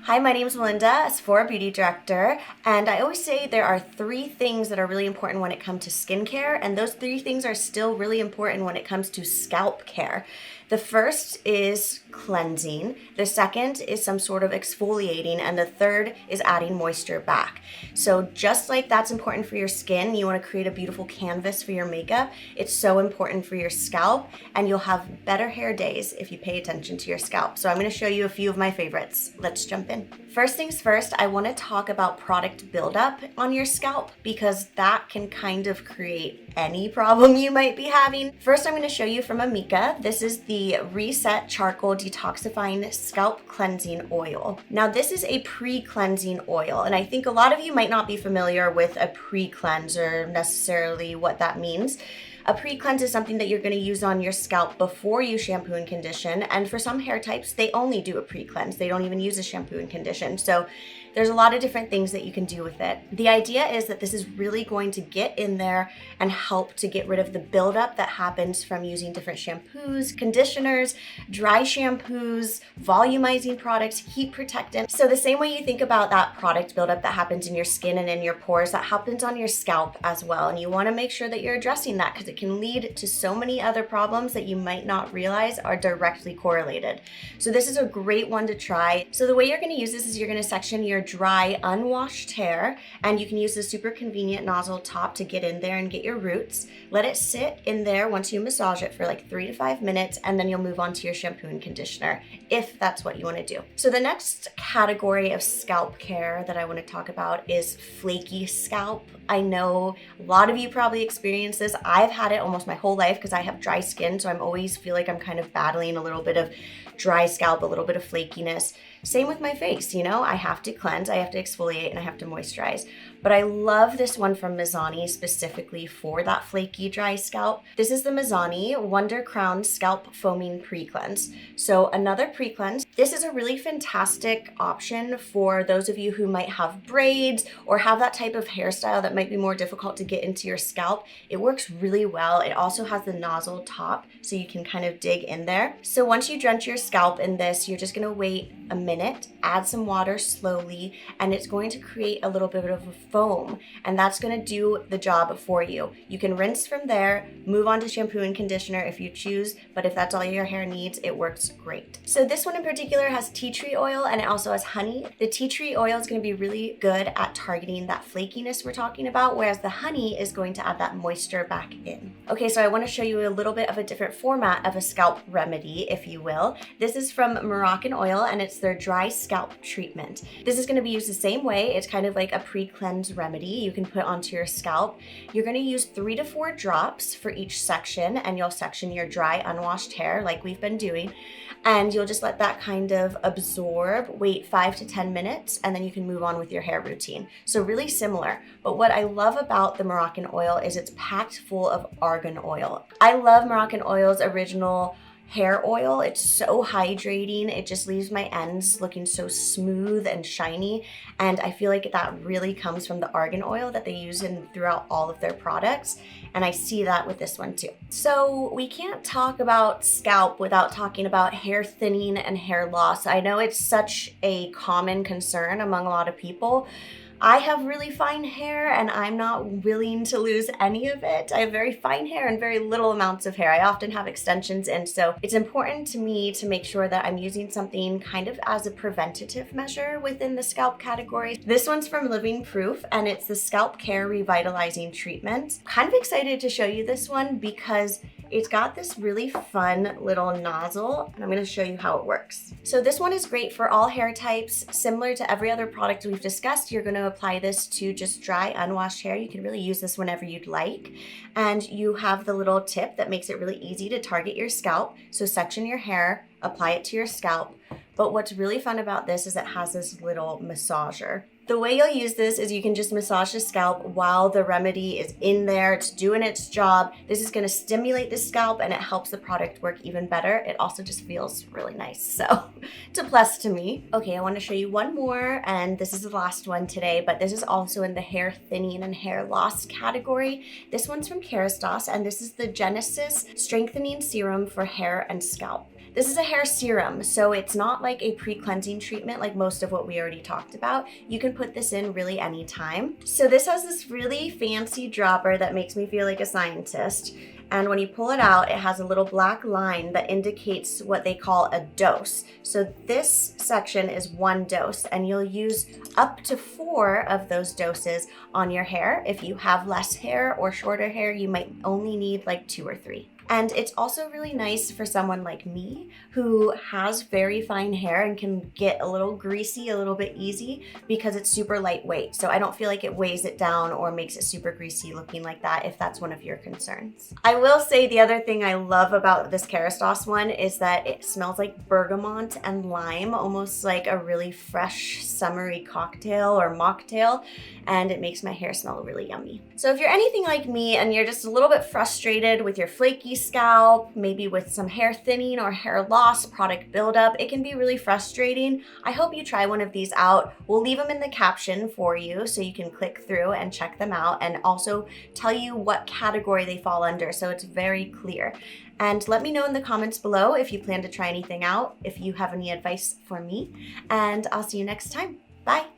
Hi, my name is Melinda, Sephora Beauty Director, and I always say there are 3 things that are really important when it comes to skincare, and those 3 things are still really important when it comes to scalp care. The first is cleansing, the second is some sort of exfoliating, and the third is adding moisture back. So just like that's important for your skin, you want to create a beautiful canvas for your makeup, it's so important for your scalp, and you'll have better hair days if you pay attention to your scalp. So I'm going to show you a few of my favorites. Let's jump in. First things first, I want to talk about product buildup on your scalp because that can kind of create any problem you might be having. First, I'm going to show you from Amika. This is the Reset Charcoal Detoxifying Scalp Cleansing Oil. Now, this is a pre-cleansing oil, and I think a lot of you might not be familiar with a pre-cleanse or necessarily what that means. A pre-cleanse is something that you're going to use on your scalp before you shampoo and condition, and for some hair types, they only do a pre-cleanse. They don't even use a shampoo and condition. So there's a lot of different things that you can do with it. The idea is that this is really going to get in there and help to get rid of the buildup that happens from using different shampoos, conditioners, dry shampoos, volumizing products, heat protectant. So the same way you think about that product buildup that happens in your skin and in your pores, that happens on your scalp as well. And you want to make sure that you're addressing that because it can lead to so many other problems that you might not realize are directly correlated. So this is a great one to try. So the way you're going to use this is you're going to section your dry, unwashed hair, and you can use the super convenient nozzle top to get in there and get your roots. Let it sit in there once you massage it for like 3 to 5 minutes, and then you'll move on to your shampoo and conditioner if that's what you want to do. So the next category of scalp care that I want to talk about is flaky scalp. I know a lot of you probably experience this. I've had it almost my whole life because I have dry skin, so I'm always feel like I'm kind of battling a little bit of dry scalp, a little bit of flakiness. Same with my face, I have to cleanse, I have to exfoliate, and I have to moisturize. But I love this one from Mizani specifically for that flaky, dry scalp. This is the Mizani Wonder Crown Scalp Foaming Pre-Cleanse. So another pre-cleanse. This is a really fantastic option for those of you who might have braids or have that type of hairstyle that might be more difficult to get into your scalp. It works really well. It also has the nozzle top, so you can kind of dig in there. So once you drench your scalp in this, you're just gonna wait a minute, add some water slowly, and it's going to create a little bit of a foam, and that's going to do the job for you. You can rinse from there, move on to shampoo and conditioner if you choose, but if that's all your hair needs, it works great. So this one in particular has tea tree oil and it also has honey. The tea tree oil is going to be really good at targeting that flakiness we're talking about, whereas the honey is going to add that moisture back in. Okay, so I want to show you a little bit of a different format of a scalp remedy, if you will. This is from Moroccan Oil, and it's their dry scalp treatment. This is going to be used the same way. It's kind of like a pre-cleanse remedy you can put onto your scalp. You're going to use 3 to 4 drops for each section, and you'll section your dry, unwashed hair like we've been doing, and you'll just let that kind of absorb, wait 5 to 10 minutes, and then you can move on with your hair routine. So really similar, but what I love about the Moroccan Oil is it's packed full of argan oil. I love Moroccan Oil's original hair oil. It's so hydrating. It just leaves my ends looking so smooth and shiny. And I feel like that really comes from the argan oil that they use throughout all of their products. And I see that with this one too. So we can't talk about scalp without talking about hair thinning and hair loss. I know it's such a common concern among a lot of people. I have really fine hair and I'm not willing to lose any of it. I have very fine hair and very little amounts of hair. I often have extensions, and so it's important to me to make sure that I'm using something kind of as a preventative measure within the scalp category. This one's from Living Proof, and it's the Scalp-Care Revitalizing Treatment. Kind of excited to show you this one because it's got this really fun little nozzle, and I'm going to show you how it works. So this one is great for all hair types. Similar to every other product we've discussed, you're going to apply this to just dry, unwashed hair. You can really use this whenever you'd like. And you have the little tip that makes it really easy to target your scalp. So section your hair, apply it to your scalp. But what's really fun about this is it has this little massager. The way you'll use this is you can just massage the scalp while the remedy is in there. It's doing its job. This is going to stimulate the scalp and it helps the product work even better. It also just feels really nice. So it's a plus to me. Okay, I want to show you one more, and this is the last one today, but this is also in the hair thinning and hair loss category. This one's from Kerastase, and this is the Genesis Strengthening Serum for Hair and Scalp. This is a hair serum, so it's not like a pre-cleansing treatment like most of what we already talked about. You can put this in really anytime. So this has this really fancy dropper that makes me feel like a scientist. And when you pull it out, it has a little black line that indicates what they call a dose. So this section is 1 dose, and you'll use up to 4 of those doses on your hair. If you have less hair or shorter hair, you might only need like 2 or 3. And it's also really nice for someone like me who has very fine hair and can get a little greasy a little bit easy because it's super lightweight. So I don't feel like it weighs it down or makes it super greasy looking like that if that's one of your concerns. I will say the other thing I love about this Kerastase one is that it smells like bergamot and lime, almost like a really fresh summery cocktail or mocktail, and it makes my hair smell really yummy. So if you're anything like me and you're just a little bit frustrated with your flaky scalp, maybe with some hair thinning or hair loss, product buildup, it can be really frustrating. I hope you try one of these out. We'll leave them in the caption for you so you can click through and check them out, and also tell you what category they fall under so it's very clear. And let me know in the comments below if you plan to try anything out, if you have any advice for me, and I'll see you next time. Bye.